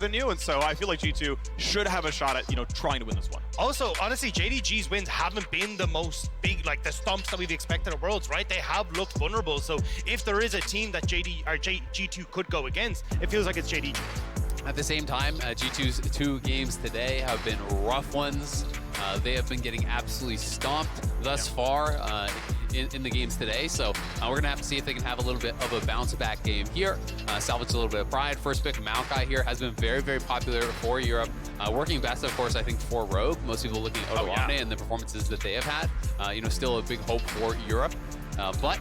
than you, and so I feel like G2 should have a shot at, trying to win this one. Also, honestly, JDG's wins haven't been the most big, like the stomps that we've expected at Worlds, right? They have looked vulnerable, so if there is a team that G2 could go against, it feels like it's JDG. At the same time, G2's 2 games today have been rough ones. They have been getting absolutely stomped thus far in the games today. So we're going to have to see if they can have a little bit of a bounce-back game here, salvage a little bit of pride. First pick, Maokai here, has been very, very popular for Europe. Working best, of course, I think, for Rogue. Most people looking at Odoamne and the performances that they have had. Still a big hope for Europe. But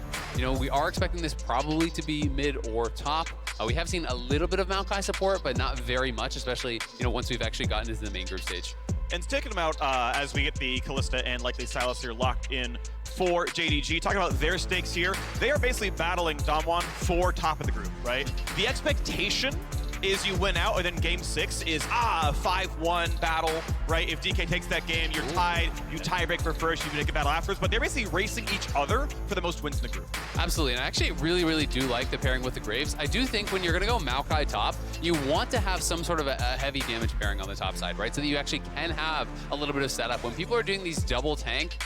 we are expecting this probably to be mid or top. We have seen a little bit of Maokai support, but not very much, especially once we've actually gotten into the main group stage. And taking them out as we get the Kalista and likely Sylas here locked in for JDG. Talking about their stakes here, they are basically battling Damwon for top of the group, right? The expectation is you win out, and then game 6 is 5-1 battle, right? If DK takes that game, you're tied, you tie break for first, you make a battle afterwards, but they're basically racing each other for the most wins in the group. Absolutely, and I actually really, really do like the pairing with the Graves. I do think when you're gonna go Maokai top, you want to have some sort of a heavy damage pairing on the top side, right? So that you actually can have a little bit of setup. When people are doing these double tank,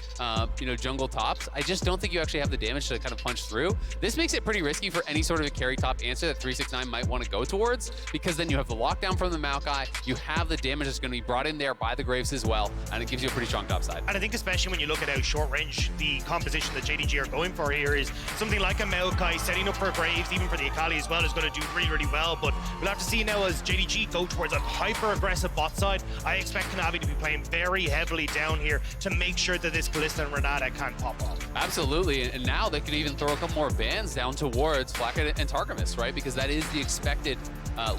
jungle tops, I just don't think you actually have the damage to kind of punch through. This makes it pretty risky for any sort of a carry top answer that 369 might want to go towards, because then you have the lockdown from the Maokai, you have the damage that's going to be brought in there by the Graves as well, and it gives you a pretty strong top side. And I think especially when you look at how short range the composition that JDG are going for here is something like a Maokai setting up for Graves, even for the Akali as well, is going to do really, really well. But we'll have to see now as JDG go towards a hyper-aggressive bot side. I expect Kanavi to be playing very heavily down here to make sure that this Kalista and Renata can pop off. Absolutely, and now they could even throw a couple more bans down towards Flakked and Targamas, right? Because that is the expected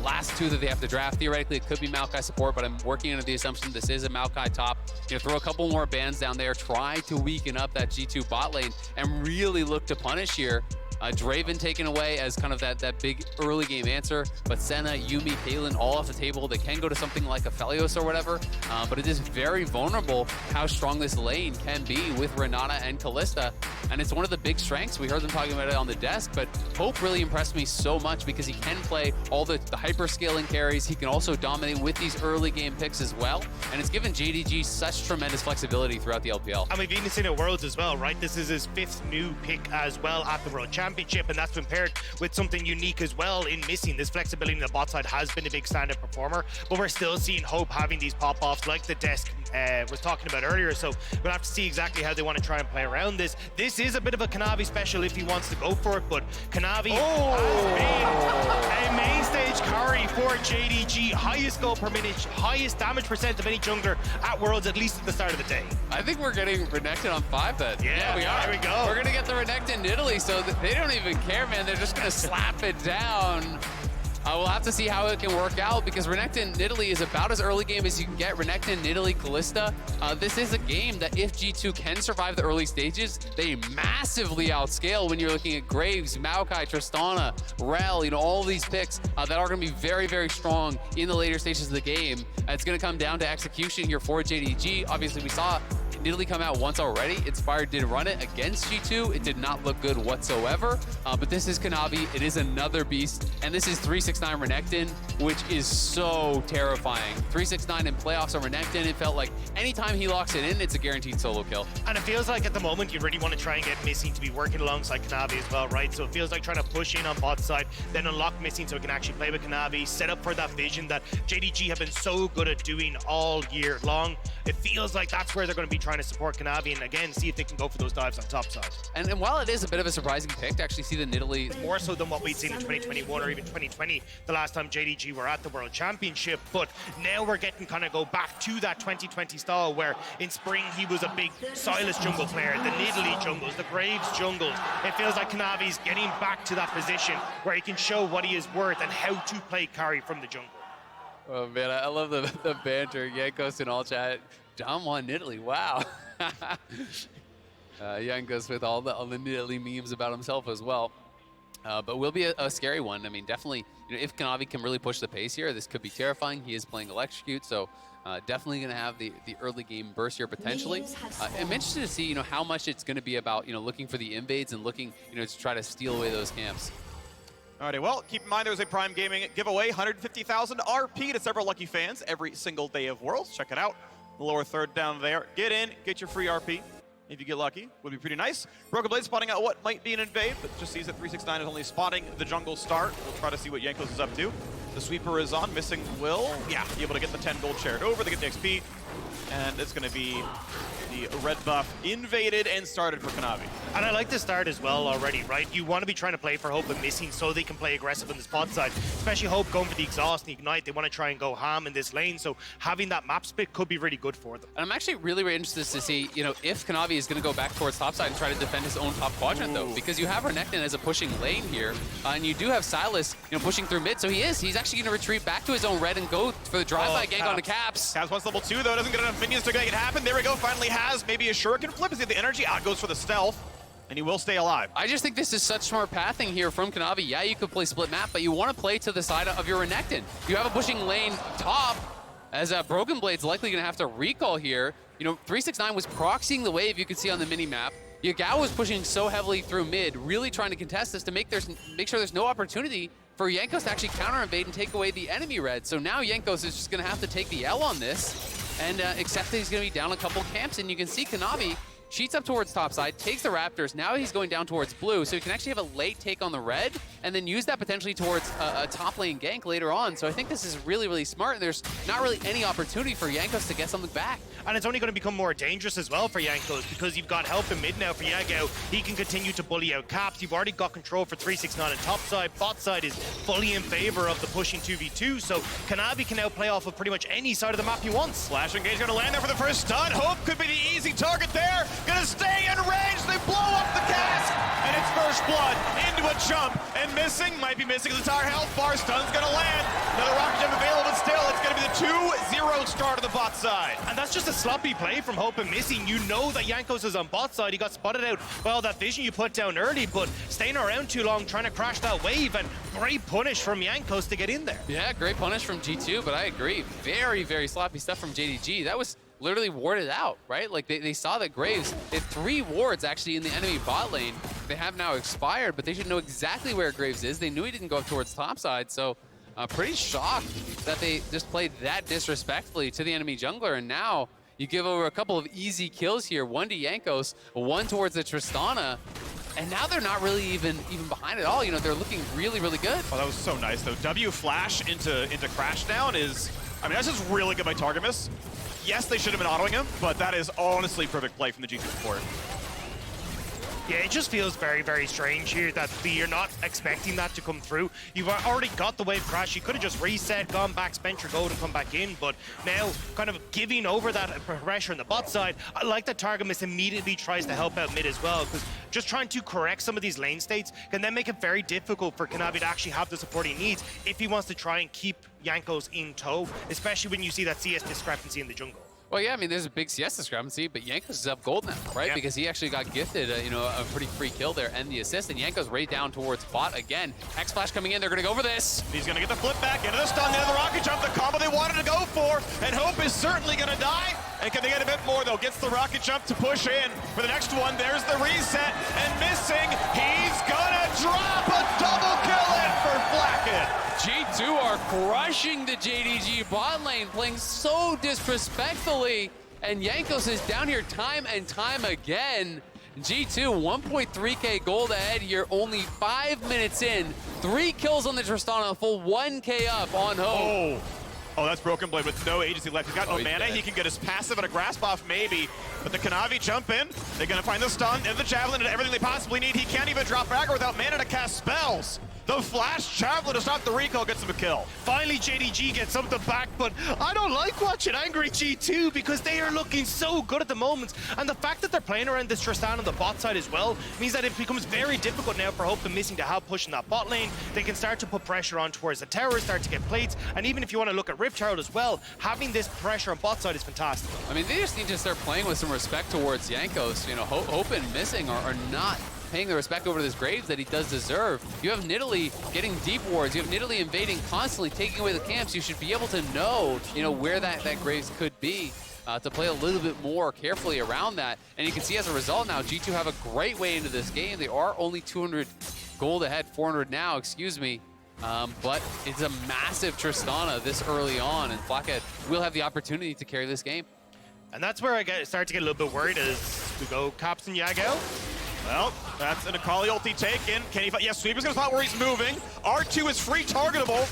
last 2 that they have to draft. Theoretically, it could be Maokai support, but I'm working under the assumption this is a Maokai top. Throw a couple more bans down there, try to weaken up that G2 bot lane, and really look to punish here. Draven taken away as kind of that big early game answer, but Senna, Yuumi, Caitlyn all off the table. They can go to something like a Felios or whatever, but it is very vulnerable how strong this lane can be with Renata and Kalista, and it's one of the big strengths. We heard them talking about it on the desk, but Hope really impressed me so much because he can play all the hyper scaling carries. He can also dominate with these early game picks as well, and it's given JDG such tremendous flexibility throughout the LPL. And we've even seen it Worlds as well, right? This is his 5th new pick as well at the World Championship, and that's been paired with something unique as well in missing. This flexibility in the bot side has been a big standout performer, but we're still seeing Hope having these pop-offs like the desk was talking about earlier, so we'll have to see exactly how they want to try and play around this. This is a bit of a Kanavi special if he wants to go for it, but Kanavi has been a main stage carry for JDG. Highest goal per minute, highest damage percent of any jungler at Worlds, at least at the start of the day. I think we're getting Renekton on 5 then. Yeah, we are. There we go. We're going to get the Renekton Nidalee, so they don't even care, man. They're just going to slap it down. We'll have to see how it can work out because Renekton Nidalee is about as early game as you can get. Renekton, Nidalee, Kalista. This is a game that if G2 can survive the early stages, they massively outscale when you're looking at Graves, Maokai, Tristana, Rell, all these picks that are going to be very, very strong in the later stages of the game. It's going to come down to execution here for JDG. Obviously, we saw Nidalee come out once already. Inspired did run it against G2. It did not look good whatsoever. But this is Kanavi. It is another beast. And this is 369 Renekton, which is so terrifying. 369 in playoffs on Renekton. It felt like anytime he locks it in, it's a guaranteed solo kill. And it feels like at the moment you really want to try and get Missing to be working alongside Kanavi as well, right? So it feels like trying to push in on bot side, then unlock Missing so it can actually play with Kanavi, set up for that vision that JDG have been so good at doing all year long. It feels like that's where they're going to be trying to support Kanavi and again see if they can go for those dives on top side. And while it is a bit of a surprising pick to actually see the Nidalee more so than what we'd seen in 2021 or even 2020, the last time JDG were at the World Championship, but now we're getting kind of go back to that 2020 style where in spring he was a big Sylas jungle player, the Nidalee jungles, the Graves jungles. It feels like Kanavi's getting back to that position where he can show what he is worth and how to play carry from the jungle. Oh man, I love the banter. Jankos in all chat. Damwon Nidalee, wow. Jankos with all the Nidalee memes about himself as well. But will be a scary one. I mean, definitely, if Kanavi can really push the pace here, this could be terrifying. He is playing Electrocute, so definitely going to have the early game burst here potentially. I'm interested to see, how much it's going to be about, looking for the invades and looking, to try to steal away those camps. Alrighty, well, keep in mind there's a Prime Gaming giveaway, 150,000 RP to several lucky fans every single day of Worlds. Check it out. The lower third down there. Get in, get your free RP. If you get lucky, would be pretty nice. Broken Blade spotting out what might be an invade, but just sees that 369 is only spotting the jungle start. We'll try to see what Jankos is up to. The sweeper is on, missing Will. Yeah, be able to get the 10 gold shared over, they get the XP. And it's gonna be the red buff invaded and started for Kanavi. And I like the start as well already, right? You want to be trying to play for Hope and Missing so they can play aggressive on the spot side. Especially Hope going for the exhaust and ignite. They want to try and go ham in this lane, so having that map split could be really good for them. And I'm actually really, really interested to see, you know, if Kanavi is going to go back towards topside and try to defend his own top quadrant, though, because you have Renekton as a pushing lane here, and you do have Sylas, you know, pushing through mid, so he's actually going to retreat back to his own red and go for the drive-by gank onto Caps. Caps wants level 2, though, doesn't get enough minions to make it happen. There we go, finally has maybe a shuriken flip. Is he the energy? Out goes for the stealth. And he will stay alive. I just think this is such smart pathing here from Kanavi. Yeah, you could play split map, but you want to play to the side of your Renekton. You have a pushing lane top, as Broken Blade's likely going to have to recall here. You know, 369 was proxying the wave you could see on the mini-map. Yagao was pushing so heavily through mid, really trying to contest this to make sure there's no opportunity for Jankos to actually counter-invade and take away the enemy red. So now Jankos is just going to have to take the L on this and accept that he's going to be down a couple camps. And you can see Kanavi cheats up towards topside, takes the Raptors. Now he's going down towards blue, so he can actually have a late take on the red and then use that potentially towards a top lane gank later on. So I think this is really, really smart, and there's not really any opportunity for Jankos to get something back. And it's only going to become more dangerous as well for Jankos because you've got help in mid now for Yagao. He can continue to bully out Caps. You've already got control for 369 on top side. Bot side is fully in favor of the pushing 2v2, so Kanavi can now play off of pretty much any side of the map he wants. Slash engage going to land there for the first stun. Hope could be the easy target there. Gonna stay in range. They blow up the cask. And it's first blood into a jump. And missing, might be missing his entire health bar. Stun's gonna land. Another rocket jump available, but still, it's gonna be the 2-0 start of the bot side. And that's just a sloppy play from Hope and Missing. You know that Jankos is on bot side. He got spotted out by all that vision you put down early, but staying around too long trying to crash that wave, and great punish from Jankos to get in there. Yeah, great punish from G2, but I agree. Very, very sloppy stuff from JDG. That was literally warded out, right? Like they saw that Graves, they had 3 wards actually in the enemy bot lane. They have now expired, but they should know exactly where Graves is. They knew he didn't go up towards topside, so pretty shocked that they just played that disrespectfully to the enemy jungler, and now you give over a couple of easy kills here, 1 to Jankos, 1 towards the Tristana, and now they're not really even behind at all. You know, they're looking really, really good. Oh, that was so nice, though. W flash into Crashdown is, I mean, that's just really good by Targamas. Yes, they should have been autoing him, but that is honestly perfect play from the G2 support. Yeah, it just feels very, very strange here that you're not expecting that to come through. You've already got the wave crash. You could have just reset, gone back, spent your gold and come back in, but now kind of giving over that pressure on the bot side. I like that Targamas immediately tries to help out mid as well, because just trying to correct some of these lane states can then make it very difficult for Kanavi to actually have the support he needs if he wants to try and keep Jankos in tow, especially when you see that CS discrepancy in the jungle. Well, yeah, I mean, there's a big CS discrepancy, but Jankos is up gold now, right? Yeah. Because he actually got gifted, you know, a pretty free kill there and the assist, and Jankos right down towards bot again. X-Flash coming in, they're going to go for this. He's going to get the flip back into the stun, into the rocket jump, the combo they wanted to go for, and Hope is certainly going to die. And can they get a bit more, though? Gets the rocket jump to push in for the next one. There's the reset, and Missing, he's going to drop a double kill in for Flakked. G2 are crushing the JDG bot lane, playing so disrespectfully. And Jankos is down here time and time again. G2, 1.3k gold ahead here, only 5 minutes in. 3 kills on the Tristana, a full 1k up on Hope. Oh, that's Broken Blade with no agency left. He's got no mana. He can get his passive and a grasp off maybe. But the Kanavi jump in. They're going to find the stun and the javelin and everything they possibly need. He can't even drop back without mana to cast spells. The flash javelin to stop the recall gets him a kill. Finally, JDG gets something back, but I don't like watching angry G2 because they are looking so good at the moment. And the fact that they're playing around this Tristana on the bot side as well means that it becomes very difficult now for Hope and Missing to have push in that bot lane. They can start to put pressure on towards the tower, start to get plates, and even if you want to look at Rift Herald as well, having this pressure on bot side is fantastic. I mean, they just need to start playing with some respect towards Jankos. You know, Hope and Missing are not paying the respect over to this Graves that he does deserve. You have Nidalee getting deep wards. You have Nidalee invading constantly, taking away the camps. You should be able to know, you know, where that Graves could be. to play a little bit more carefully around that. And you can see as a result now, G2 have a great way into this game. They are only 200 gold ahead, 400 now, excuse me. But it's a massive Tristana this early on, and Flakked will have the opportunity to carry this game. And that's where I start to get a little bit worried as we go Caps and Yagao. Well, that's an Akali ulti taken. Can he fight? Yes, Sweeper's gonna spot where he's moving. R2 is free targetable.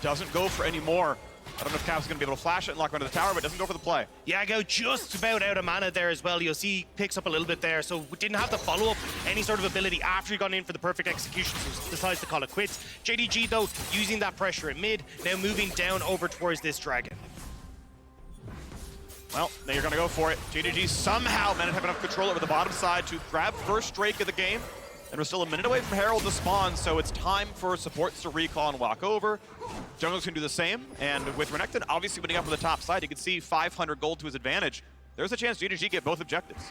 Doesn't go for any more. I don't know if Cap's gonna be able to flash it and lock onto the tower, but doesn't go for the play. Yagao just about out of mana there as well. You'll see he picks up a little bit there, so we didn't have to follow up any sort of ability after he got in for the perfect execution, so decides to call it quits. JDG though, using that pressure at mid, now moving down over towards this dragon. Well, now you're gonna go for it. JDG somehow managed to have enough control over the bottom side to grab first Drake of the game. And we're still a minute away from Herald to spawn, so it's time for supports to recall and walk over. Jungle's gonna do the same, and with Renekton obviously winning up on the top side, you can see 500 gold to his advantage. There's a chance JDG get both objectives.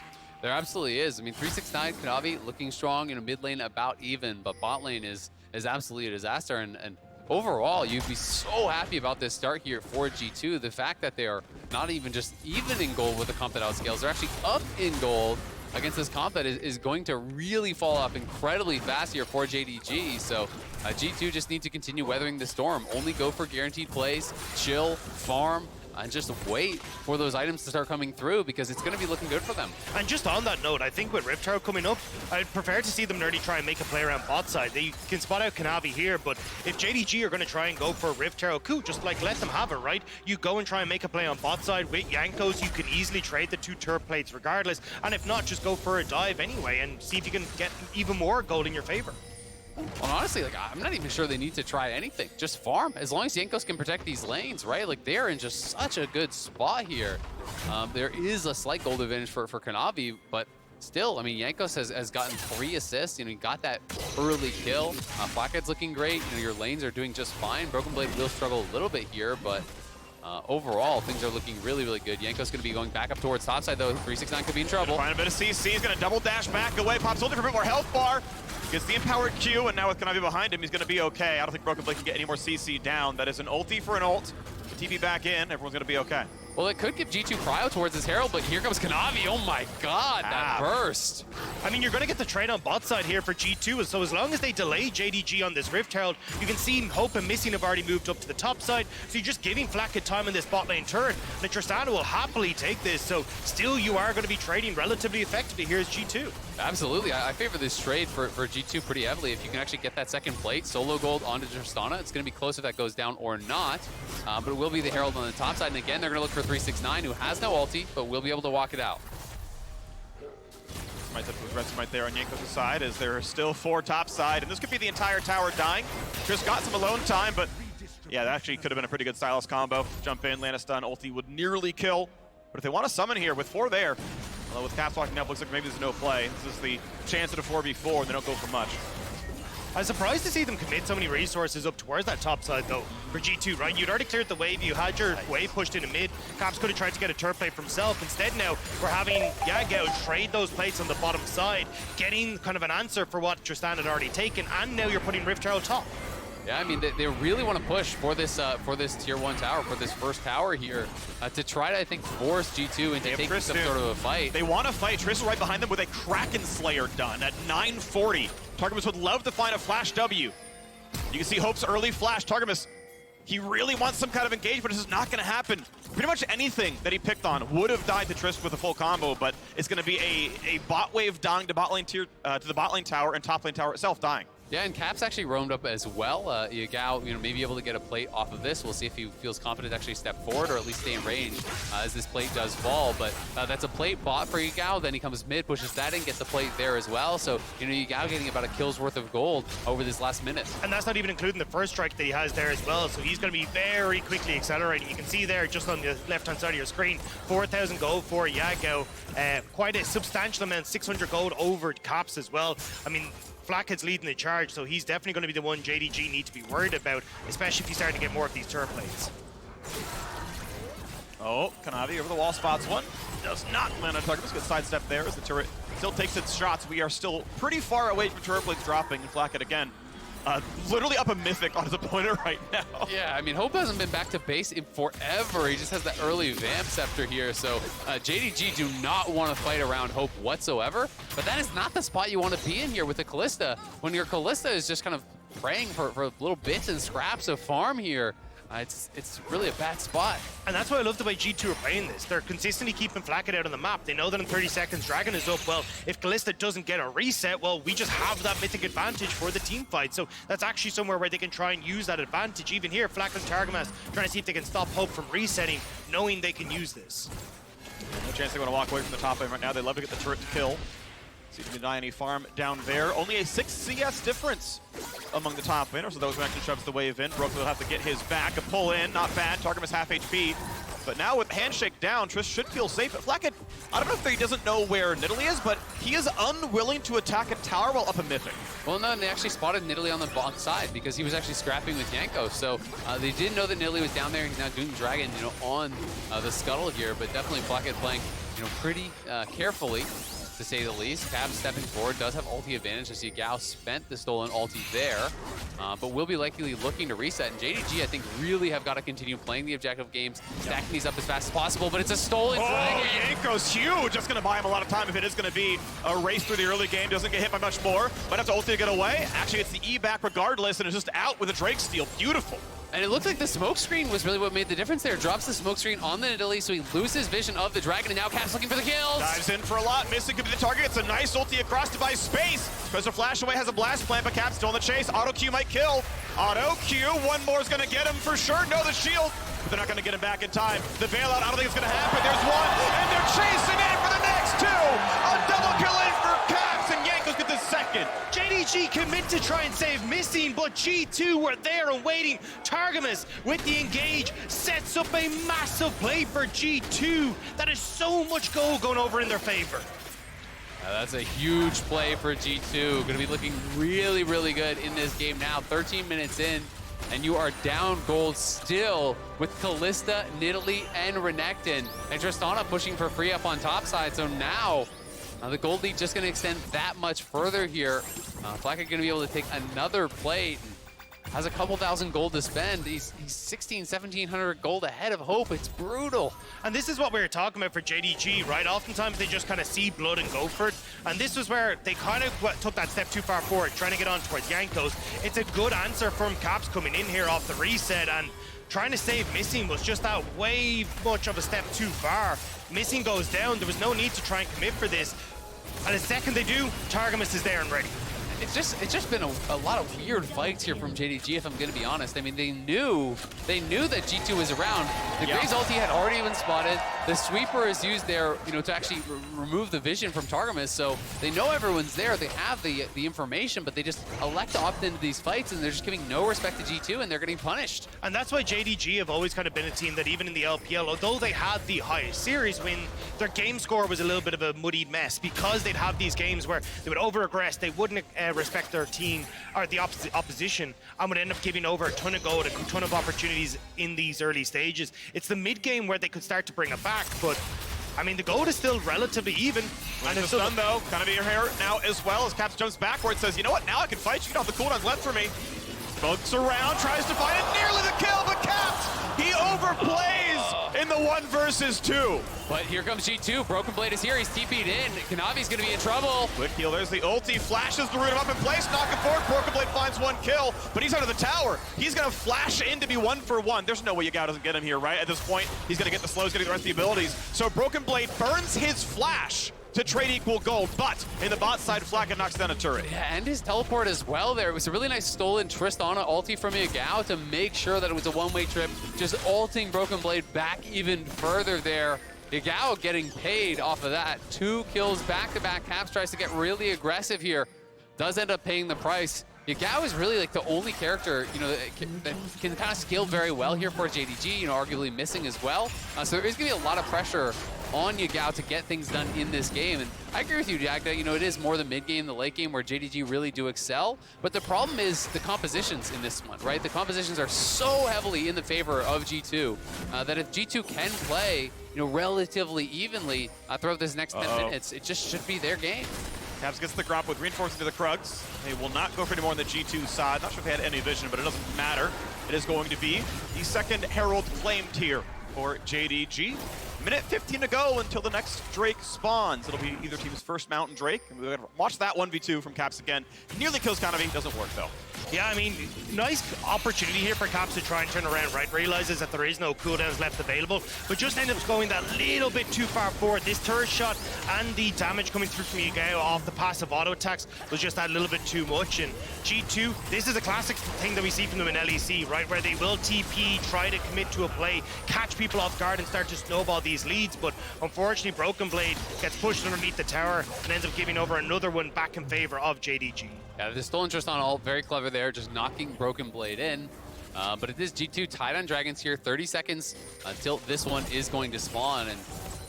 There absolutely is. I mean, 369 Kanavi looking strong, mid lane about even, but bot lane is absolutely a disaster. And overall, you'd be so happy about this start here for G2. The fact that they are not even just even in gold with the comp that outscales, they're actually up in gold against this comp that is going to really fall off incredibly fast here for JDG. So G2 just need to continue weathering the storm. Only go for guaranteed plays, chill, farm, and just wait for those items to start coming through because it's going to be looking good for them. And just on that note, I think with Rift Tower coming up, I'd prefer to see them nerdy try and make a play around bot side. They can spot out Kanavi here, but if JDG are going to try and go for Rift Tower, cool, just like let them have it, right? You go and try and make a play on bot side with Jankos, you can easily trade the 2 turret plates regardless, and if not, just go for a dive anyway and see if you can get even more gold in your favor. Well, honestly, like, I'm not even sure they need to try anything. Just farm. As long as Jankos can protect these lanes, right? Like, they're in just such a good spot here. There is a slight gold advantage for Kanavi, but still, I mean, Jankos has gotten 3 assists. He got that early kill. Flakked's looking great. Your lanes are doing just fine. Broken Blade will struggle a little bit here, but overall, things are looking really, really good. Jankos going to be going back up towards topside, though. 369 could be in trouble. Find a bit of CC. He's going to double dash back away. Pops holding for a bit more health bar. Gets the empowered Q, and now with Kanavi behind him, he's going to be okay. I don't think Broken Blade can get any more CC down. That is an ulti for an ult. The TV back in. Everyone's going to be okay. Well, it could give G2 cryo towards his Herald, but here comes Kanavi. Oh my god, that burst. I mean, you're going to get the trade on bot side here for G2, so as long as they delay JDG on this Rift Herald, you can see Hope and Missing have already moved up to the top side, so you're just giving Flakked time in this bot lane turret. The Tristana will happily take this, so still you are going to be trading relatively effectively here as G2. Absolutely, I favor this trade for G2 pretty heavily. If you can actually get that second plate, solo gold onto Tristana, it's going to be close if that goes down or not, but it will be the Herald on the top side, and again, they're going to look for 369, who has no ulti, but will be able to walk it out. Might have to rest right there on Jankos' side as there are still 4 top side, and this could be the entire tower dying. Just got some alone time, but yeah, that actually could have been a pretty good Sylas combo. Jump in, land a stun, ulti would nearly kill. But if they want to summon here with 4 there, although with Caps walking up, looks like maybe there's no play. This is the chance at a 4v4, and they don't go for much. I'm surprised to see them commit so many resources up towards that top side, though, for G2, right? You'd already cleared the wave, you had your wave pushed into mid. Caps could have tried to get a turret plate for himself. Instead now, we're having Yagao trade those plates on the bottom side, getting kind of an answer for what Tristana had already taken, and now you're putting Rift Herald top. Yeah, I mean, they really want to push for this tier 1 tower, for this first tower here, to try to, I think, force G2 into taking some sort of a fight. They want to fight. Tristan right behind them with a Kraken Slayer done at 940. Targamas would love to find a flash W. You can see Hope's early flash. Targamas, he really wants some kind of engagement. This is not going to happen. Pretty much anything that he picked on would have died to Trist with a full combo, but it's going to be a bot wave dying to bot lane tier, to the bot lane tower, and top lane tower itself dying. Yeah, and Caps actually roamed up as well. Yagao, may be able to get a plate off of this. We'll see if he feels confident to actually step forward or at least stay in range as this plate does fall. But that's a plate bot for Yagao. Then he comes mid, pushes that in, gets the plate there as well. So, Yagao getting about a kill's worth of gold over this last minute. And that's not even including the first strike that he has there as well. So he's going to be very quickly accelerating. You can see there just on the left-hand side of your screen, 4,000 gold for Yagao. Quite a substantial amount, 600 gold over Caps as well. I mean, Flakked's leading the charge, so he's definitely going to be the one JDG need to be worried about, especially if he's starting to get more of these turret plates. Oh, Kanavi over the wall spots one. Does not land on Targamas. Good sidestep there as the turret still takes its shots. We are still pretty far away from turret plates dropping, and Flakked again literally up a mythic on his opponent right now. Yeah, I mean, Hope hasn't been back to base in forever. He just has that early Vamp Scepter here, so JDG do not want to fight around Hope whatsoever, but that is not the spot you want to be in here with the Kalista. When your Kalista is just kind of praying for little bits and scraps of farm here, it's really a bad spot. And that's why I love the way G2 are playing this. They're consistently keeping Flakked out on the map. They know that in 30 seconds, Dragon is up. Well, if Kalista doesn't get a reset, well, we just have that mythic advantage for the team fight. So that's actually somewhere where they can try and use that advantage. Even here, Flakked and Targamas trying to see if they can stop Hope from resetting, knowing they can use this. No chance they want to walk away from the top lane right now. They love to get the turret to kill. See if you can deny any farm down there. Only a 6 CS difference among the top laners, so those who actually shoves the wave in. Broken will have to get his back. A pull in, not bad. Targamas half HP. But now with Handshake down, Trish should feel safe. But Flakked, I don't know if he doesn't know where Nidalee is, but he is unwilling to attack a tower while up a mythic. Well, no, and they actually spotted Nidalee on the bottom side because he was actually scrapping with Jankos. So they did know that Nidalee was down there. He's now doing Dragon, on the scuttle here, but definitely Flakked playing, pretty carefully, to say the least. Cab stepping forward, does have ulti advantage as Yagao spent the stolen ulti there, but will be likely looking to reset. And JDG, I think, really have got to continue playing the objective games, stacking these up as fast as possible, but it's a stolen Dragon. Jankos huge! That's going to buy him a lot of time if it is going to be a race through the early game. Doesn't get hit by much more. Might have to ulti to get away. Actually, gets the E back regardless, and is just out with a Drake steal. Beautiful. And it looked like the smoke screen was really what made the difference there. Drops the smoke screen on the Nidalee, so he loses vision of the Dragon, and now Cap's looking for the kills. Dives in for a lot. Missing could be the target. It's a nice ulti across device space. Professor Flash away has a blast plant, but Cap's still in the chase. Auto Q might kill. Auto Q. One more is going to get him for sure. No, the shield. But they're not going to get him back in time. The bailout, I don't think it's going to happen. There's one, and they're chasing in for the next two. A double kill in for Caps, and Jankos get the second. JDG commit to try and save Missing, but G2 were there and waiting. Targamas with the engage sets up a massive play for G2. That is so much gold going over in their favor. That's a huge play for G2. Going to be looking really, really good in this game now. 13 minutes in, and you are down gold still with Kalista, Nidalee, and Renekton. And Tristana pushing for free up on top side. So now the gold lead just going to extend that much further here. Flakked going to be able to take another plate. Has a couple thousand gold to spend. He's 1,700 gold ahead of Hope. It's brutal. And this is what we were talking about for JDG, right? Oftentimes they just kind of see blood and go for it. And this was where they kind of took that step too far forward, trying to get on towards Jankos. It's a good answer from Caps coming in here off the reset, and trying to save Missing was just that way much of a step too far. Missing goes down. There was no need to try and commit for this. And the second they do, Targamas is there and ready. It's just been a lot of weird fights here from JDG, if I'm going to be honest. I mean, they knew that G2 was around. The Graves ulti had already been spotted. The sweeper is used there, to actually remove the vision from Targamas. So they know everyone's there. They have the information, but they just elect to opt into these fights, and they're just giving no respect to G2, and they're getting punished. And that's why JDG have always kind of been a team that even in the LPL, although they had the highest series win, their game score was a little bit of a muddied mess because they'd have these games where they would over-aggress, they wouldn't respect their team or the opposition, and would end up giving over a ton of gold, a ton of opportunities in these early stages. It's the mid game where they could start to bring it back, but I mean, the gold is still relatively even. And it's done though. Kanavi here now as well as Caps jumps backwards, says, you know what, now I can fight. You don't have the cooldowns left for me. Smokes around, tries to find it, nearly the kill, but Caps, he overplays in the 1 versus 2. But here comes G2. Broken Blade is here. He's TP'd in. Kanavi's going to be in trouble. Quick heal. There's the ulti. Flashes the root him up in place. Knock him forward. Broken Blade finds 1 kill, but he's under the tower. He's going to flash in to be 1 for 1. There's no way Yagao doesn't get him here, right? At this point, he's going to get the slows, getting the rest of the abilities. So Broken Blade burns his flash to trade equal gold, but in the bot side, Flakked knocks down a turret. Yeah, and his teleport as well there. It was a really nice stolen Tristana ulti from Yagao to make sure that it was a one-way trip, just ulting Broken Blade back even further there. Yagao getting paid off of that. 2 kills back-to-back. Caps tries to get really aggressive here. Does end up paying the price. Yagao is really like the only character, that can kind of scale very well here for JDG, arguably missing as well. So there is going to be a lot of pressure on Yagao to get things done in this game. And I agree with you, Dagda. It is more the mid game, the late game where JDG really do excel. But the problem is the compositions in this one, right? The compositions are so heavily in the favor of G2 that if G2 can play, relatively evenly throughout this next 10 minutes, it just should be their game. Caps gets the Gromp with reinforcing to the Krugs. They will not go for any more on the G2 side. Not sure if they had any vision, but it doesn't matter. It is going to be the second Herald claimed here for JDG. Minute 15 to go until the next Drake spawns. It'll be either team's first Mountain Drake. And we're gonna watch that 1v2 from Caps again. Nearly kills Kanavi, doesn't work though. Yeah, I mean, nice opportunity here for Caps to try and turn around, right? Realizes that there is no cooldowns left available, but just ends up going that little bit too far forward. This turret shot and the damage coming through from Yagao off the passive auto attacks was just that little bit too much. And G2, this is a classic thing that we see from them in LEC, right? Where they will TP, try to commit to a play, catch people off guard and start to snowball these leads. But unfortunately, Broken Blade gets pushed underneath the tower and ends up giving over another one back in favor of JDG. Yeah, the stolen Tristana ult, very clever there, just knocking Broken Blade in. But it is G2 tied on Dragons here, 30 seconds until this one is going to spawn. And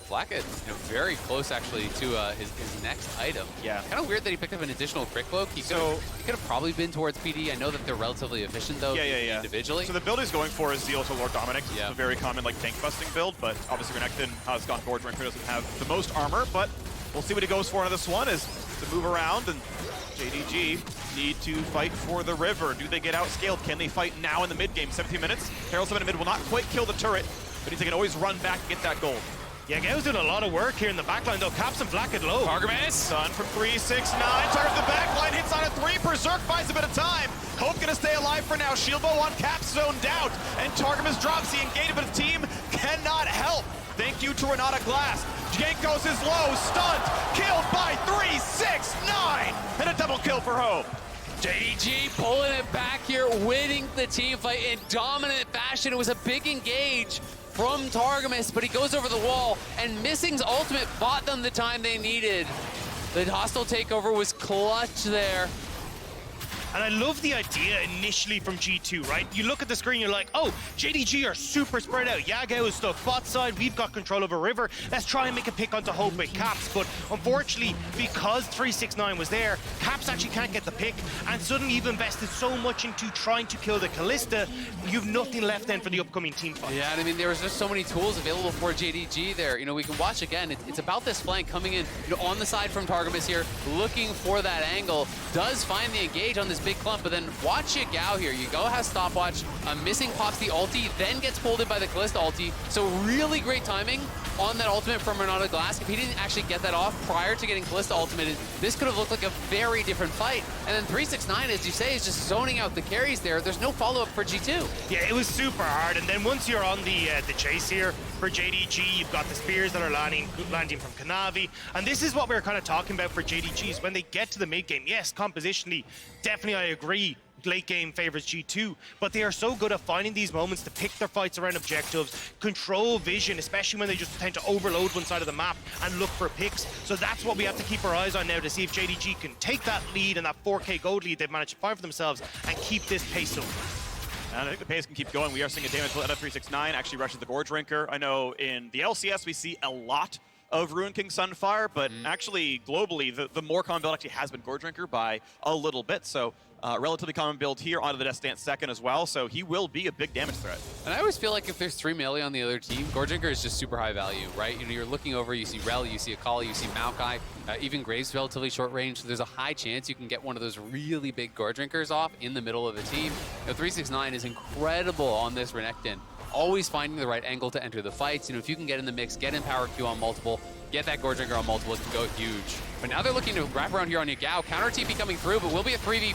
Flakked, very close actually to his next item. Yeah. Kind of weird that he picked up an additional Phreak cloak. He could have probably been towards PD. I know that they're relatively efficient though, individually. So the build he's going for is Zeal to Lord Dominic. Yeah. It's a very common like tank busting build, but obviously Renekton has gone Gorge Ranker, doesn't have the most armor, but we'll see what he goes for on this one is to move around, and JDG need to fight for the river. Do they get outscaled? Can they fight now in the mid game? 17 minutes. Herald 7 in mid will not quite kill the turret, but he can always run back and get that gold. Yeah, Gao's doing a lot of work here in the backline though. Caps and Flakked low. Targamas, done from 3-6-9. Target the backline, hits on a 3. Berserk buys a bit of time. Hope gonna stay alive for now. Shieldbow on Caps zoned out, and Targamas drops the engage, but his team cannot help. Thank you to Renata Glasc. Jankos is low, stunned, killed by 3-6-9, and a double kill for Hope. JDG pulling it back here, winning the team fight in dominant fashion. It was a big engage from Targamas, but he goes over the wall, and Missing's ultimate bought them the time they needed. The hostile takeover was clutch there. And I love the idea initially from G2, right? You look at the screen, you're like, oh, JDG are super spread out. Yagao is stuck bot side. We've got control over River. Let's try and make a pick onto Hope with Caps. But unfortunately, because 3-6-9 was there, Caps actually can't get the pick. And suddenly you've invested so much into trying to kill the Kalista, you've nothing left then for the upcoming team fight. Yeah, and I mean, there was just so many tools available for JDG there. We can watch again. It's about this flank coming in on the side from Targamas here, looking for that angle. Does find the engage on this big clump, but then watch Yagao here. Yagao has stopwatch. Missing pops the ulti, then gets pulled in by the Kalista ulti. So really great timing on that ultimate from Renata Glasc. If he didn't actually get that off prior to getting Kalista ultimated, this could have looked like a very different fight. And then 3-6-9, as you say, is just zoning out the carries there. There's no follow-up for G2. Yeah, it was super hard. And then once you're on the chase here for JDG, you've got the spears that are landing from Kanavi. And this is what we were kind of talking about for JDGs. When they get to the mid game, yes, compositionally, definitely I agree. Late game favors G2, but they are so good at finding these moments to pick their fights around objectives, control vision, especially when they just tend to overload one side of the map and look for picks. So that's what we have to keep our eyes on now to see if JDG can take that lead and that 4K gold lead they've managed to find for themselves and keep this pace up. And I think the pace can keep going. We are seeing a damage out of 3-6-9 actually rushes the Gorge Ranker. I know in the LCS we see a lot of Ruin King Sunfire, but actually globally the more common build actually has been Gorge Ranker by a little bit. So relatively common build here onto the Death Stance second as well, so he will be a big damage threat. And I always feel like if there's 3 melee on the other team, Gorge Ranker is just super high value, right? You're looking over, you see Rell, you see Akali, you see Maokai, even Graves relatively short range, so there's a high chance you can get one of those really big Gorge Rankers off in the middle of the team. 3-6-9 is incredible on this Renekton. Always finding the right angle to enter the fights. If you can get in the mix, get in power Q on multiple, get that Gorge Ranker on multiple, it can go huge. But now they're looking to wrap around here on Yagao. Counter TP coming through, but will be a 3v5.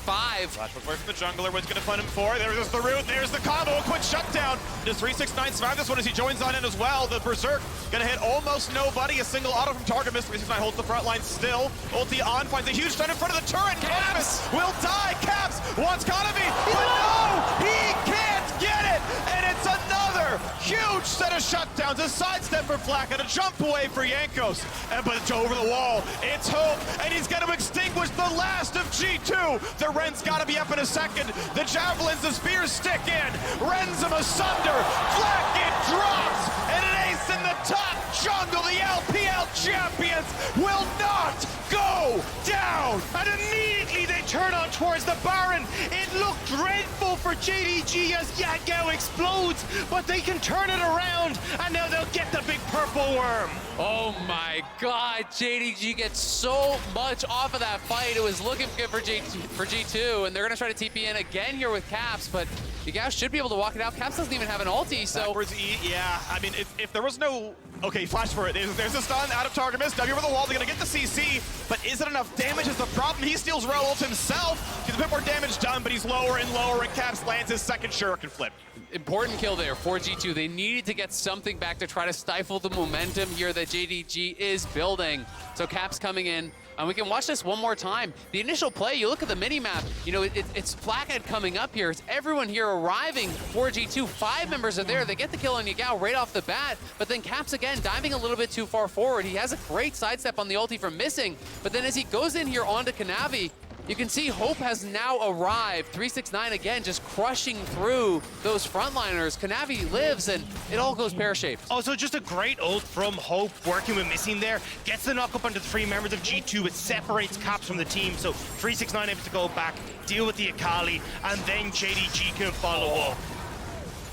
Flash away from the jungler. What's going to find him for? There's the root. There's the combo. A quick shutdown. Does 3-6-9 survive this one as he joins on in as well? The Berserk going to hit almost nobody. A single auto from Targamas. 3-6-9 holds the front line still. Ulti on, finds a huge stun in front of the turret. Caps will die. Caps wants Kanavi, but no! He can't get it! And it's another huge set of shutdowns. A sidestep for Flakked and a jump away for Jankos. But it's over the wall. It's Hope, and he's going to extinguish the last of G2. The Ren's got to be up in a second. The javelins, the spears stick in. Rends him asunder. Flakked drops, and an ace in the top jungle. The LPL champions will not go down. And immediately they turn on towards the Baron. It looked dreadful for for JDG as Yagao explodes, but they can turn it around, and now they'll get the big purple worm. Oh my god, JDG gets so much off of that fight. It was looking good for G2, and they're going to try to TP in again here with Caps, but Yagao should be able to walk it out. Caps doesn't even have an ulti, so... Backwards E, yeah. I mean, if there was no... Okay, flash for it. There's a stun out of Targamas. W over the wall, they're going to get the CC, but is it enough damage is the problem. He steals Rell ult himself. Gets a bit more damage done, but he's lower and lower, and Caps lands his second shuriken flip. Important kill there for G2. They needed to get something back to try to stifle the momentum here that JDG is building. So Caps coming in, and we can watch this one more time. The initial play, you look at the mini-map, you know, it's Flakked coming up here. It's everyone here arriving for G2. 5 members are there. They get the kill on Yagao right off the bat, but then Caps again diving a little bit too far forward. He has a great sidestep on the ulti from missing, but then as he goes in here onto Kanavi, you can see Hope has now arrived. 369 again, just crushing through those frontliners. Kanavi lives, and it all goes pear-shaped. Also, just a great ult from Hope, working with Missing there. Gets the knock up onto the 3 members of G2. It separates Caps from the team, so 369 able to go back, deal with the Akali, and then JDG can follow up.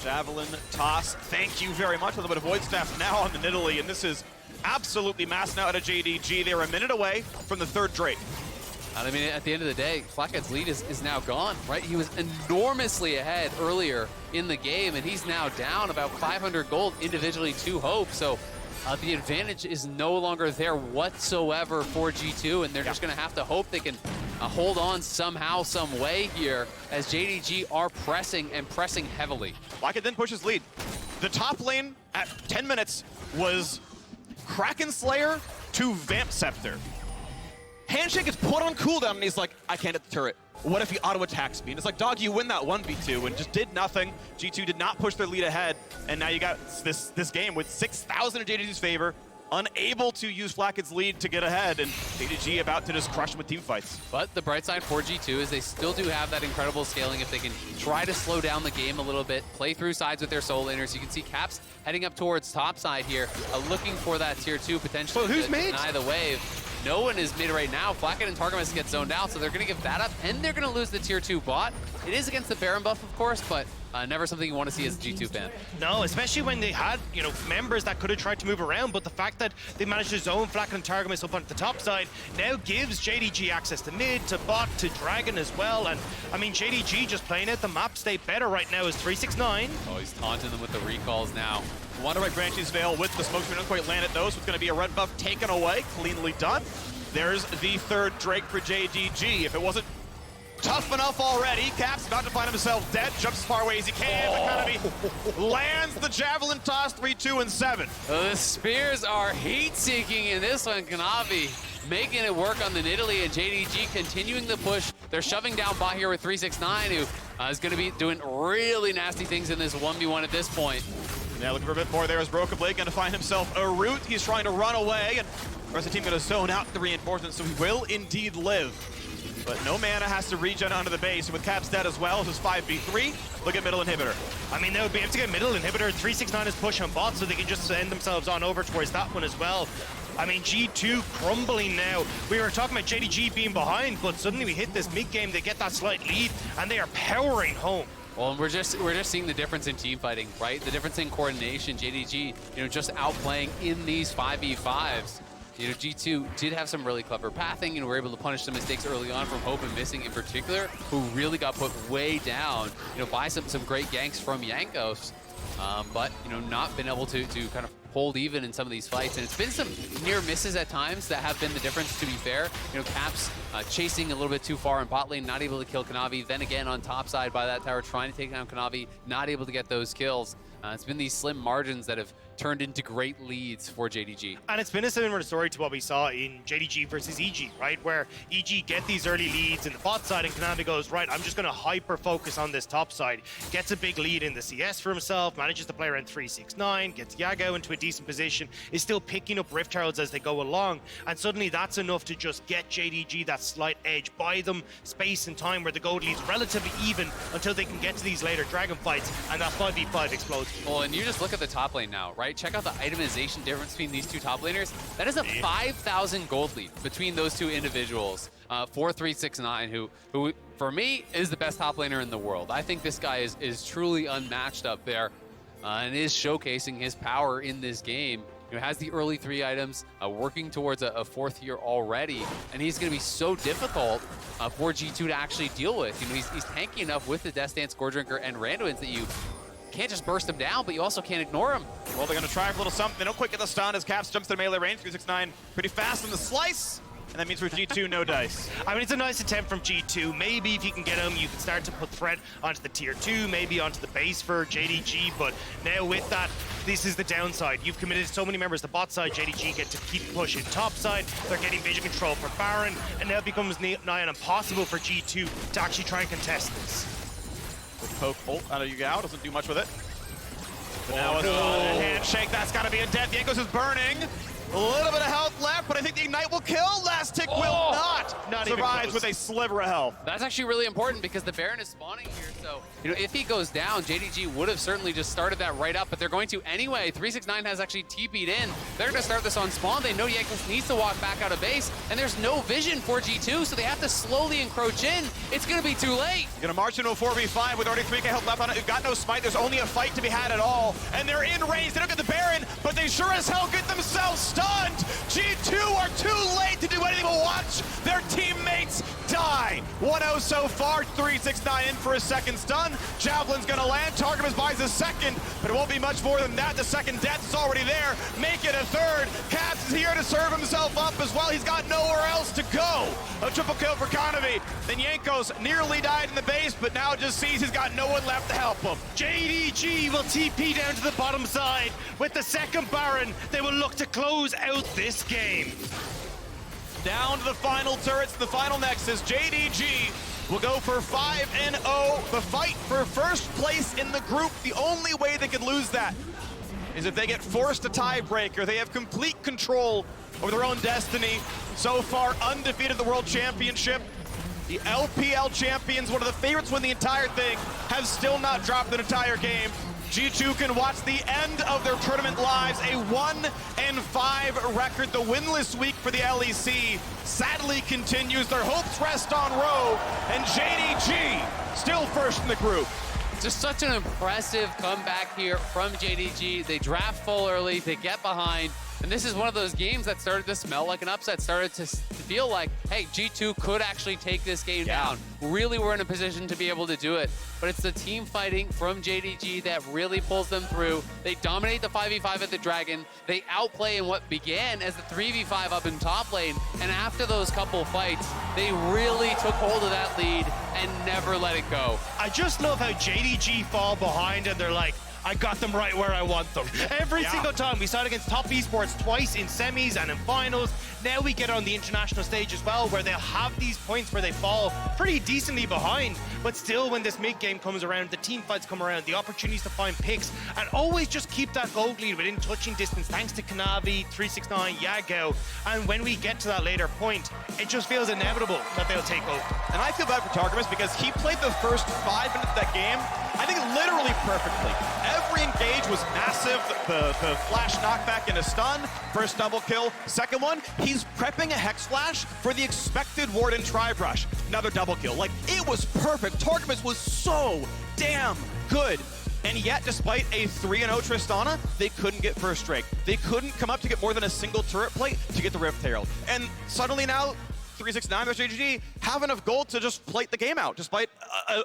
Javelin toss, thank you very much. A little bit of Void Staff now on the Nidalee, and this is absolutely massed out of JDG. They were a minute away from the 3rd Drake. I mean, at the end of the day, Flakked's lead is now gone, right? He was enormously ahead earlier in the game, and he's now down about 500 gold individually to Hope. So the advantage is no longer there whatsoever for G2, and they're just going to have to hope they can hold on somehow, some way here, as JDG are pressing and pressing heavily. Flakked then pushes lead. The top lane at 10 minutes was Kraken Slayer to Vamp Scepter. Handshake is put on cooldown, and he's like, I can't hit the turret. What if he auto-attacks me? And it's like, dog, you win that 1v2, and just did nothing. G2 did not push their lead ahead, and now you got this game with 6,000 in JDG's favor, unable to use Flakked's lead to get ahead, and JDG about to just crush him with team fights. But the bright side for G2 is they still do have that incredible scaling if they can try to slow down the game a little bit, play through sides with their solo laners. You can see Caps heading up towards top side here, looking for that tier 2 potentially who's to mid? deny the wave. No one is mid right now. Flakked and Targamas get zoned out, so they're going to give that up, and they're going to lose the tier 2 bot. It is against the Baron buff, of course, but never something you want to see as a G2 fan. No, especially when they had, you know, members that could have tried to move around, but the fact that they managed to zone Flakked and Targamas up on the top side now gives JDG access to mid, to bot, to Dragon as well. And I mean, JDG just playing it the map state better right now is 369. Oh, he's taunting them with the recalls now. Wonder right Branches Veil with the smoke screen, don't quite land it though, so it's going to be a red buff taken away, cleanly done. There's the 3rd Drake for JDG. If it wasn't tough enough already, Caps about to find himself dead, jumps as far away as he can, but Kanavi lands the Javelin toss, 3, 2, and 7. The spears are heat-seeking in this one. Kanavi making it work on the Nidalee, and JDG continuing the push. They're shoving down bot here with 369, who is going to be doing really nasty things in this 1v1 at this point. Now looking for a bit more there is Broken Blade, going to find himself a root. He's trying to run away, and the rest of the team going to zone out the reinforcements, so he will indeed live. But no mana has to regen onto the base, and with Caps dead as well, this is 5v3. Look at middle inhibitor. I mean, they would be able to get middle inhibitor. 369 is push on bot, so they can just send themselves on over towards that one as well. I mean, G2 crumbling now. We were talking about JDG being behind, but suddenly we hit this mid-game, they get that slight lead, and they are powering home. Well, and we're just seeing the difference in team fighting, right? The difference in coordination. JDG, you know, just outplaying in these 5v5s. You know, G2 did have some really clever pathing and were able to punish some mistakes early on from Hope and Missing in particular, who really got put way down, you know, by some great ganks from Jankos. But, you know, not been able to kind of hold even in some of these fights. And it's been some near misses at times that have been the difference, to be fair. You know, Caps chasing a little bit too far in bot lane, not able to kill Kanavi. Then again on top side by that tower, trying to take down Kanavi, not able to get those kills. It's been these slim margins that have turned into great leads for JDG. And it's been a similar story to what we saw in JDG versus EG, right? Where EG get these early leads in the bot side, and Kanavi goes, right, I'm just going to hyper-focus on this top side. Gets a big lead in the CS for himself, manages to play around 369, gets Yagao into a decent position, is still picking up Rift Heralds as they go along, and suddenly that's enough to just get JDG that slight edge, buy them space and time where the gold lead's relatively even until they can get to these later Dragon fights, and that 5v5 explodes. Well, and you just look at the top lane now, right? Check out the itemization difference between these two top laners. That is a 5,000 gold lead between those two individuals. 4-3-6-9, who for me, is the best top laner in the world. I think this guy is truly unmatched up there and is showcasing his power in this game. You know, has the early 3 items, working towards a 4th year already, and he's going to be so difficult for G2 to actually deal with. You know, he's tanky enough with the Death Dance, Gore Drinker, and Randuin's that you can't just burst him down, but you also can't ignore him. Well, they're going to try for a little something. They don't quite get the stun as Caps jumps to melee range. 369 pretty fast in the slice. And that means for G2, no dice. I mean, it's a nice attempt from G2. Maybe if you can get him, you can start to put threat onto the tier 2, maybe onto the base for JDG. But now with that, this is the downside. You've committed so many members to bot side. JDG get to keep pushing top side. They're getting vision control for Baron. And now it becomes nigh on impossible for G2 to actually try and contest this. Poke ult out of Yagao, doesn't do much with it. But now it's a handshake, that's gotta be a death. Jankos is burning. A little bit of health left, but I think the Ignite will kill. Last tick will not survive with a sliver of health. That's actually really important because the Baron is spawning here, so you know, if he goes down, JDG would have certainly just started that right up, but they're going to anyway. 369 has actually TP'd in. They're going to start this on spawn. They know Jankos needs to walk back out of base, and there's no vision for G2, so they have to slowly encroach in. It's going to be too late. Gonna march into a 4v5 with already 3k health left on it. You've got no smite. There's only a fight to be had at all, and they're in range. They don't get the Baron, but they sure as hell get themselves stunned. G2 are too late to do anything but watch their teammates die. 1-0 so far. 369 in for a second stun. Javelin's gonna land. Targamas buys a second, but it won't be much more than that. The second death is already there. Make it a third. Caps is here to serve himself up as well. He's got nowhere else to go. A triple kill for Kanavi. Then Jankos nearly died in the base, but now just sees he's got no one left to help him. JDG will TP down to the bottom side. With the second Baron, they will look to close out this game. Down to the final turrets, the final nexus. JDG will go for 5-0. The fight for first place in the group. The only way they could lose that is if they get forced a tiebreaker. They have complete control over their own destiny. So far, undefeated in the World Championship. The LPL champions, one of the favorites to win the entire thing, have still not dropped an entire game. G2 can watch the end of their tournament lives, a 1-5 record. The winless week for the LEC sadly continues. Their hopes rest on Rogue, and JDG still first in the group. Just such an impressive comeback here from JDG. They draft full early, they get behind, and this is one of those games that started to smell like an upset, started to feel like, hey, G2 could actually take this game down. Really were in a position to be able to do it, but it's the team fighting from JDG that really pulls them through. They dominate the 5v5 at the Dragon. They outplay in what began as the 3v5 up in top lane, and after those couple fights, they really took hold of that lead and never let it go. I just love how JDG fall behind and they're like, I got them right where I want them. Every single time. We saw it against top esports twice in semis and in finals. Now we get on the international stage as well, where they'll have these points where they fall pretty decently behind. But still, when this mid-game comes around, the team fights come around, the opportunities to find picks, and always just keep that gold lead within touching distance, thanks to Kanavi, 369, Yagao. And when we get to that later point, it just feels inevitable that they'll take over. And I feel bad for Targamas because he played the first 5 minutes of that game, I think literally perfectly. Every engage was massive. The flash knockback and a stun. First double kill. Second one, he's prepping a Hex Flash for the expected Warden Tri-Brush. Another double kill. Like, it was perfect. Targamas was so damn good. And yet, despite a 3-0 Tristana, they couldn't get first strike. They couldn't come up to get more than a single turret plate to get the Rift Herald. And suddenly now, 369 versus JDG have enough gold to just plate the game out, despite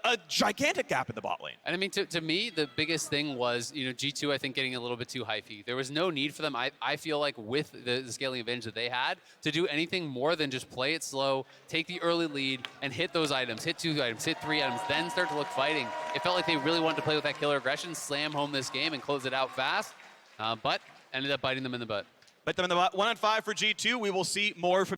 a gigantic gap in the bot lane. And I mean, to me, the biggest thing was, you know, G2, I think, getting a little bit too hyphy. There was no need for them, I feel like, with the scaling advantage that they had, to do anything more than just play it slow, take the early lead, and hit those items, hit 2 items, hit 3 items, then start to look fighting. It felt like they really wanted to play with that killer aggression, slam home this game, and close it out fast, but ended up biting them in the butt. Bite them in the butt. 1-5 for G2. We will see more from